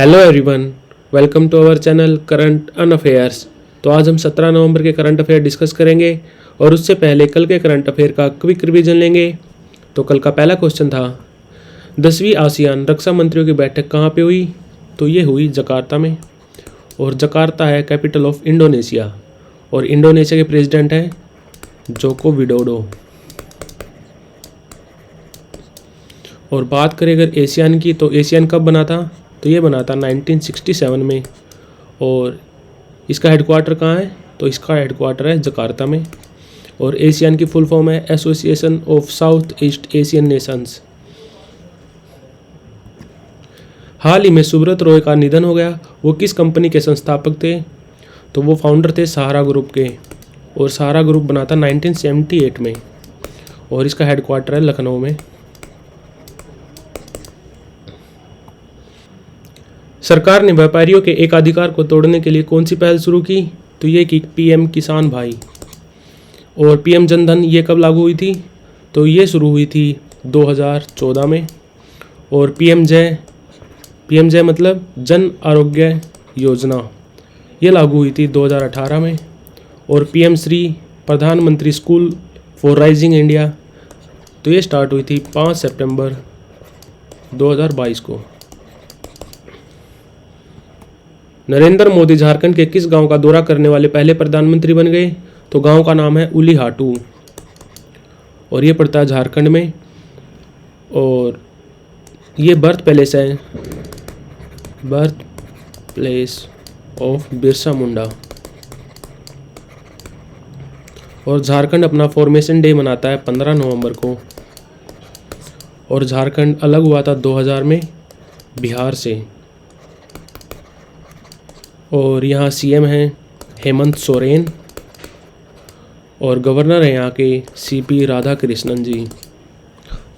Hello everyone, welcome to our channel current and affairs. तो आज हम 17 नवंबर के करंट अफेयर डिस्कस करेंगे और उससे पहले कल के करंट अफेयर का क्विक रिवीजन लेंगे। तो कल का पहला क्वेश्चन था 10वीं आसियान रक्षा मंत्रियों की बैठक कहाँ पे हुई? तो ये हुई जकार्ता में। और जकार्ता है कैपिटल ऑफ इंडोनेशिया और इंडोनेशिया के प्रेसिडेंट हैं जोको विडोडो। और बात करें अगर एशियन की, तो एशियन कब बना था? तो ये बना था 1967 में। और इसका हेडक्वार्टर कहाँ है? तो इसका हेडक्वार्टर है जकार्ता में। और एशियन की फुल फॉर्म है association of South East Asian nations. हाल ही में सुब्रत रॉय का निधन हो गया। वो किस कंपनी के संस्थापक थे? तो वो फाउंडर थे सहारा ग्रुप के। और सहारा ग्रुप बना था 1978 में और इसका हेडक्वार्टर है लखनऊ में। सरकार ने व्यापारियों के एकाधिकार को तोड़ने के लिए कौन सी पहल शुरू की? तो ये कि पीएम किसान भाई। और पीएम जनधन ये कब लागू हुई थी? तो ये शुरू हुई थी 2014 में। और पीएम जय मतलब जन आरोग्य योजना, ये लागू हुई थी 2018 में। और पीएम श्री प्रधानमंत्री स्कूल फॉर राइजिंग इंडिया, तो ये स्टार्ट हुई थी 5 सितंबर 2022 को। नरेंद्र मोदी झारखंड के किस गांव का दौरा करने वाले पहले प्रधानमंत्री बन गए? तो गांव का नाम है उलीहाटू और ये पड़ता है झारखंड में। और ये birth place of Birsa Munda. और झारखंड अपना फॉर्मेशन डे मनाता है 15 नवंबर को। और झारखंड अलग हुआ था 2000 में बिहार से। और यहाँ सीएम हैं हेमंत सोरेन और गवर्नर है यहाँ के सीपी राधाकृष्णन जी।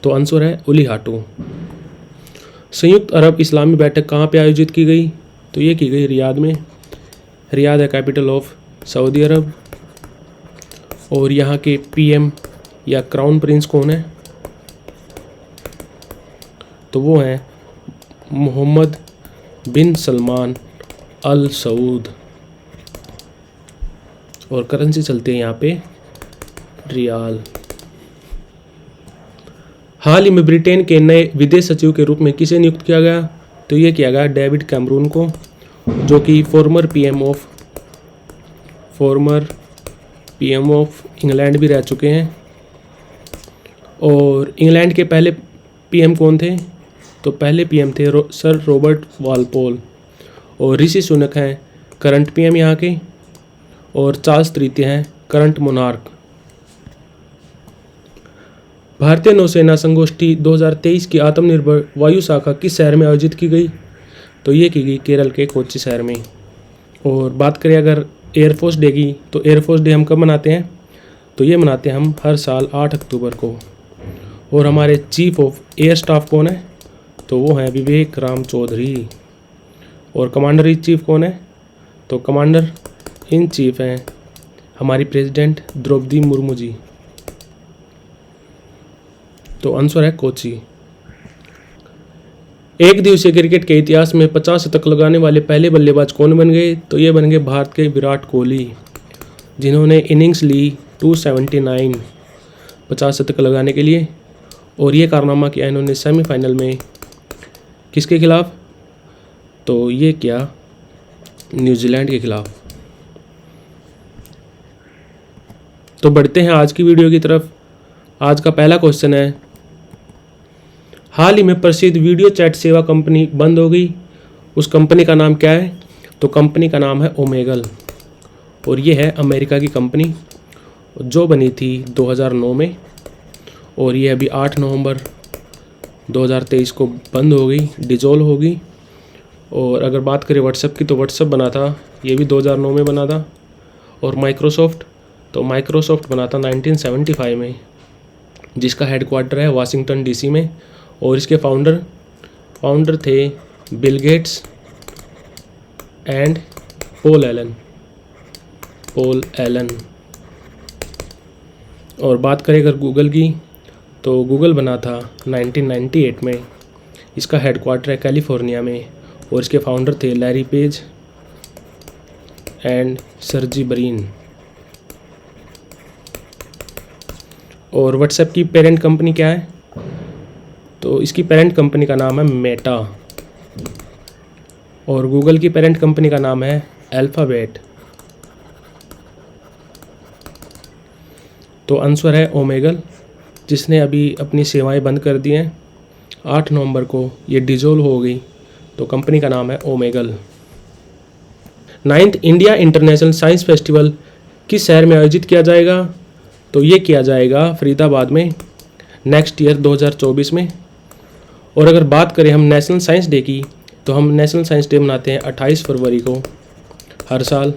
तो आंसर है उलीहाटू। संयुक्त अरब इस्लामी बैठक कहाँ पे आयोजित की गई? तो ये की गई रियाद में। रियाद है कैपिटल ऑफ सऊदी अरब। और यहाँ के पीएम या क्राउन प्रिंस कौन है? तो वो हैं मोहम्मद बिन सलमान अल सऊद। और करेंसी चलते हैं यहाँ पे रियाल। हाल ही में ब्रिटेन के नए विदेश सचिव के रूप में किसे नियुक्त किया गया? तो ये किया गया डेविड कैमरून को, जो कि फॉर्मर पीएम ऑफ इंग्लैंड भी रह चुके हैं। और इंग्लैंड के पहले पीएम कौन थे? तो पहले पीएम थे सर रॉबर्ट वालपोल। और ऋषि सुनक हैं करंट पीएम यहाँ के। और चार्ल्स तृतीय हैं करंट मोनार्क। भारतीय नौसेना संगोष्ठी 2023 की आत्मनिर्भर वायु शाखा किस शहर में आयोजित की गई? तो ये की गई केरल के कोच्चि शहर में। और बात करें अगर एयरफोर्स डे की, तो एयरफोर्स डे हम कब मनाते हैं? तो ये मनाते हैं हम हर साल 8 अक्टूबर को। और हमारे चीफ ऑफ एयर स्टाफ कौन है? तो वो हैं विवेक राम चौधरी। और कमांडर इन चीफ कौन है? तो कमांडर इन चीफ हैं हमारी प्रेसिडेंट द्रौपदी मुर्मू जी। तो आंसर है कोच्चि। एक दिवसीय क्रिकेट के इतिहास में 50 शतक लगाने वाले पहले बल्लेबाज कौन बन गए? तो ये बन गए भारत के विराट कोहली, जिन्होंने इनिंग्स ली 279 50 शतक लगाने के लिए। और ये कारनामा किया इन्होंने सेमीफाइनल में किसके खिलाफ? तो ये किया न्यूजीलैंड के खिलाफ। तो बढ़ते हैं आज की वीडियो की तरफ। आज का पहला क्वेश्चन है, हाल ही में प्रसिद्ध वीडियो चैट सेवा कंपनी बंद हो गई, उस कंपनी का नाम क्या है? तो कंपनी का नाम है ओमेगल। और ये है अमेरिका की कंपनी जो बनी थी 2009 में। और ये अभी 8 नवंबर 2023 को बंद हो गई, डिजोल्व हो गई। और अगर बात करें व्हाट्सएप की, तो व्हाट्सएप बना था, ये भी 2009 में बना था। और माइक्रोसॉफ्ट बना था 1975 में, जिसका हेडक्वार्टर है वाशिंगटन डीसी में। और इसके फाउंडर थे Bill Gates and Paul Allen. और बात करें अगर गूगल की, तो गूगल बना था 1998 में। इसका हेडक्वार्टर है कैलिफोर्निया में और इसके फाउंडर थे Larry page and Sergey Brin. और व्हाट्सएप की पेरेंट कंपनी क्या है? तो इसकी पेरेंट कंपनी का नाम है मेटा और गूगल की पेरेंट कंपनी का नाम है अल्फ़ाबेट। तो आंसर है ओमेगल, जिसने अभी अपनी सेवाएं बंद कर दी हैं। 8 नवंबर को ये डिसॉल्व हो गई, तो कंपनी का नाम है Omegle. 9th India international science festival किस शहर में आयोजित किया जाएगा? तो ये किया जाएगा फरीदाबाद में नेक्स्ट ईयर 2024 में। और अगर बात करें हम नेशनल साइंस डे की, तो हम नेशनल साइंस डे मनाते हैं 28 फरवरी को हर साल।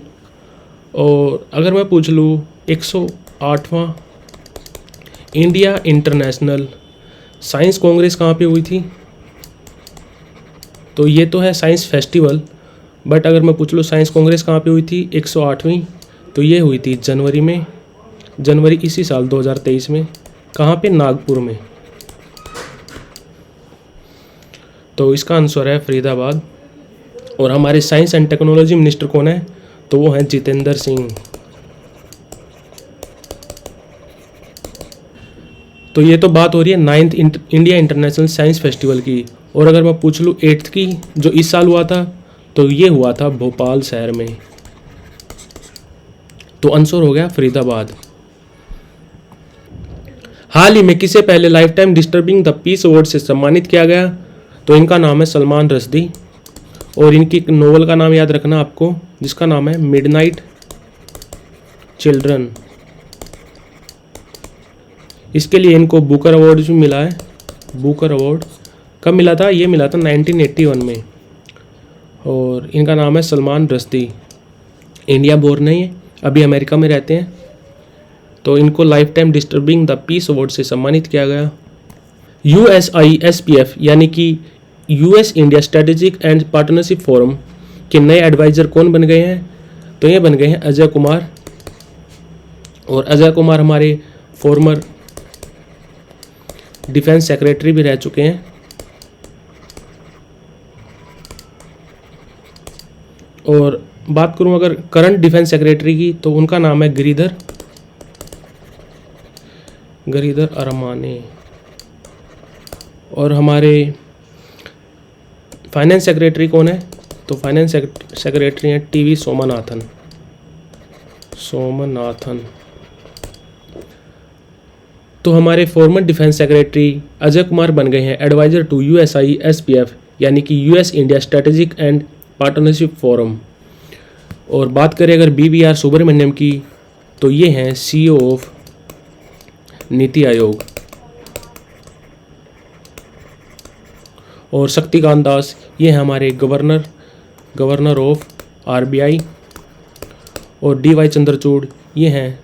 और अगर मैं पूछ लूँ 108वां इंडिया इंटरनेशनल साइंस कांग्रेस कहाँ पे हुई थी? तो ये तो है साइंस फेस्टिवल, बट अगर मैं पूछ लूँ साइंस कांग्रेस कहाँ पे हुई थी 108वीं, तो ये हुई थी जनवरी इसी साल 2023 में। कहाँ पे? नागपुर में। तो इसका आंसर है फरीदाबाद। और हमारे साइंस एंड टेक्नोलॉजी मिनिस्टर कौन है? तो वो हैं जितेंद्र सिंह। तो ये तो बात हो रही है 9th India international science festival की। और अगर मैं पूछ लूँ 8th की, जो इस साल हुआ था, तो ये हुआ था भोपाल शहर में। तो आंसर हो गया फरीदाबाद। हाल ही में किसे पहले life time disturbing the peace award से सम्मानित किया गया? तो इनका नाम है सलमान रश्दी। और इनकी एक नोवेल का नाम याद रखना आपको, जिसका नाम है मिडनाइट चिल्ड्रन। इसके लिए इनको बुकर अवार्ड भी मिला है। बुकर अवार्ड कब मिला था? ये मिला था 1981 में। और इनका नाम है सलमान रश्दी। इंडिया बोर्न नहीं है, अभी अमेरिका में रहते हैं। तो इनको life time disturbing the peace award से सम्मानित किया गया। USISPF यानी कि US India strategic and partnership forum के नए एडवाइज़र कौन बन गए हैं? तो ये बन गए हैं अजय कुमार। और अजय कुमार हमारे फॉर्मर डिफेंस सेक्रेटरी भी रह चुके हैं। और बात करूं अगर करंट डिफेंस सेक्रेटरी की, तो उनका नाम है गिरिधर अरमाने। और हमारे फाइनेंस सेक्रेटरी कौन है? तो फाइनेंस सेक्रेटरी हैं TV सोमनाथन। तो हमारे farmer defence secretary Ajay Kumar बन गए हैं एडवाइज़र टू USISPF यानी कि US India strategic and partnership forum. और बात करें अगर BVR सुब्रमण्यम की, तो ये हैं CEO ऑफ नीति आयोग। और शक्तिकांत दास ये हैं हमारे गवर्नर ऑफ RBI। और DY चंद्रचूड़ ये हैं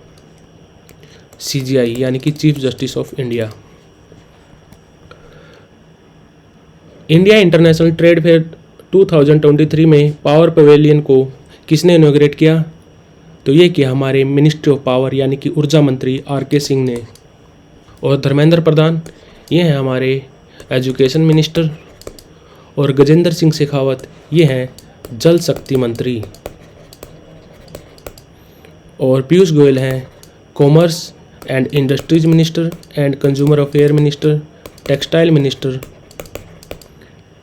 CGI यानी कि chief justice of India. India international trade fair 2023 में पावर पवेलियन को किसने इनॉग्रेट किया? तो ये किया हमारे मिनिस्ट्री ऑफ पावर यानी कि ऊर्जा मंत्री RK सिंह ने। और धर्मेंद्र प्रधान ये हैं हमारे एजुकेशन मिनिस्टर। और गजेंद्र सिंह शेखावत ये हैं जल शक्ति मंत्री। और पीयूष गोयल हैं commerce and industries minister and consumer affair minister, textile minister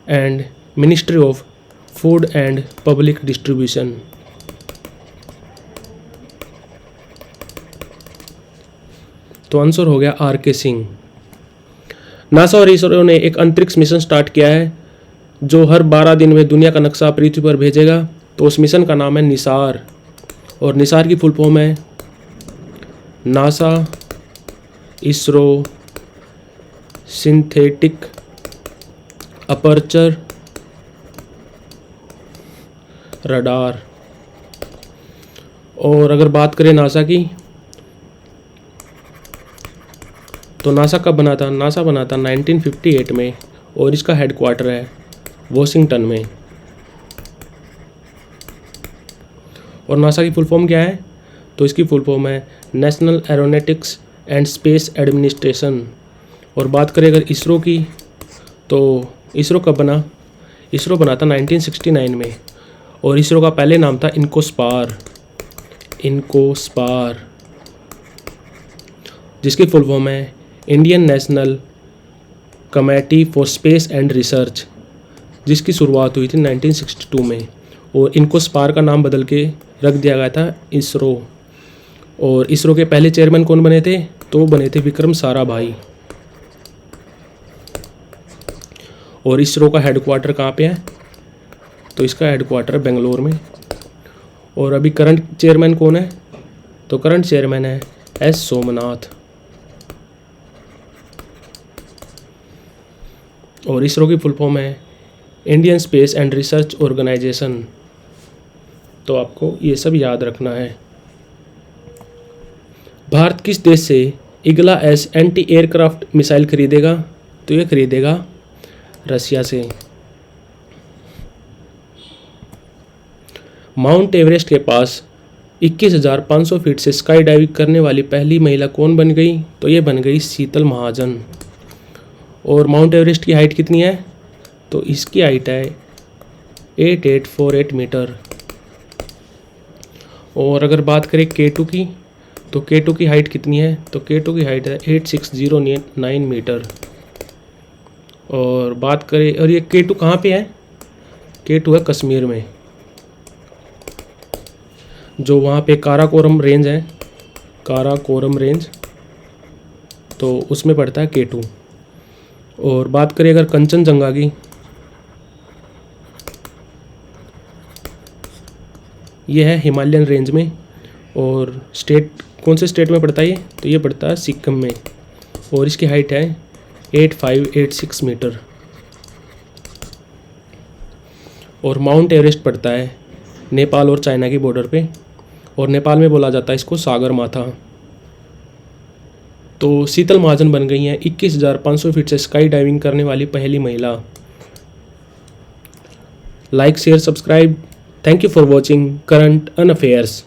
and ministry of food and public distribution. तो आंसर हो गया RK सिंह। नासा और इसरो ने एक अंतरिक्ष मिशन स्टार्ट किया है जो हर 12 दिन में दुनिया का नक्शा पृथ्वी पर भेजेगा। तो उस मिशन का नाम है निसार। और निसार की फुल फॉर्म है NASA ISRO synthetic aperture radar. और अगर बात करें नासा की, तो नासा कब बना था? नासा बना था 1958 में और इसका हेडक्वार्टर है वॉशिंगटन में। और नासा की फुल फॉर्म क्या है? तो इसकी फुल फॉर्म है national aeronautics and space administration. और बात करें अगर इसरो की, तो इसरो कब बना? इसरो बना था 1969 में और इसरो का पहले नाम था इनकोस्पार, जिसकी फुल फॉर्म है Indian national committee for space and research, जिसकी शुरुआत हुई थी 1962 में और इनकोस्पार का नाम बदल के रख दिया गया था इसरो। और इसरो के पहले चेयरमैन कौन बने थे? तो वो बने थे विक्रम साराभाई। और इसरो का हेडक्वार्टर कहाँ पे है? तो इसका हेडक्वार्टर है बेंगलोर में। और अभी करंट चेयरमैन कौन है? तो करंट चेयरमैन है एस सोमनाथ। और इसरो की फुल फॉर्म है Indian space and research organisation. तो आपको ये सब याद रखना है। भारत किस देश से इगला एस एंटी एयरक्राफ्ट मिसाइल खरीदेगा? तो ये खरीदेगा रसिया से। माउंट एवरेस्ट के पास 21,500 फीट से स्काई डाइविंग करने वाली पहली महिला कौन बन गई? तो ये बन गई शीतल महाजन। और माउंट एवरेस्ट की हाइट कितनी है? तो इसकी हाइट है 8848 मीटर। और अगर बात करें K2 की, तो K2 की हाइट कितनी है? तो K2 की हाइट है 8609 मीटर। और बात करें, और ये K2 कहाँ पे है? K2 है कश्मीर में, जो वहाँ पे काराकोरम रेंज है, काराकोरम रेंज, तो उसमें पड़ता है K2। और बात करें अगर कंचनजंगा की, ये है हिमालयन रेंज में। और स्टेट कौन से स्टेट में पड़ता है ये? तो ये पड़ता है सिक्किम में और इसकी हाइट है 8586 मीटर। और माउंट एवरेस्ट पड़ता है नेपाल और चाइना की बॉर्डर पे और नेपाल में बोला जाता है इसको सागर माथा। तो शीतल महाजन बन गई हैं 21,500 फीट से स्काई डाइविंग करने वाली पहली महिला। Like share subscribe. Thank you for watching current and affairs.